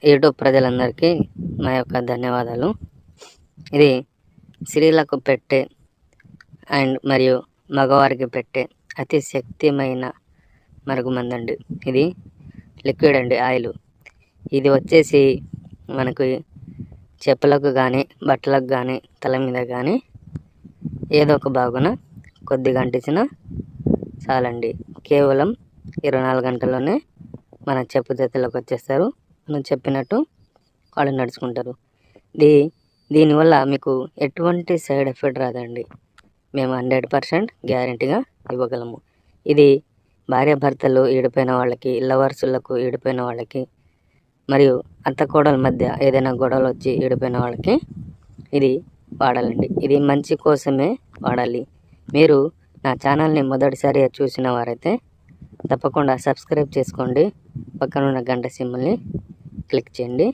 YouTube ప్రజలందరికీ మా యొక్క ధన్యవాదాలు. ఇది స్త్రీలకు పెట్టే మరియు మగవారికి పెట్టే అతి శక్తిమైన మరుగుమందండి. ఇది లిక్విడ్ అండి, ఆయిల్. ఇది వచ్చేసి మనకు చెప్పులకు కానీ, బట్టలకు కానీ, తల మీద కానీ ఏదో ఒక భాగున కొద్దిగా అంటించిన చాలండి. కేవలం 24 గంటల్లోనే మన చెప్పు చేతుల్లోకి వచ్చేస్తారు. మనం చెప్పినట్టు వాళ్ళు నడుచుకుంటారు. దీనివల్ల మీకు ఎటువంటి సైడ్ ఎఫెక్ట్ రాదండి. మేము 100% గ్యారెంటీగా ఇవ్వగలము. ఇది భార్యాభర్తలు ఈడిపోయిన వాళ్ళకి, లవర్సులకు ఈడిపోయిన వాళ్ళకి, మరియు అత్తకోడల మధ్య ఏదైనా గొడవలు వచ్చి ఈడిపోయిన వాళ్ళకి ఇది వాడాలండి. ఇది మంచి కోసమే వాడాలి. మీరు నా ఛానల్ని మొదటిసారిగా చూసిన వారైతే తప్పకుండా సబ్స్క్రైబ్ చేసుకోండి. పక్కనున్న గంట సింబల్ని క్లిక్ చేయండి.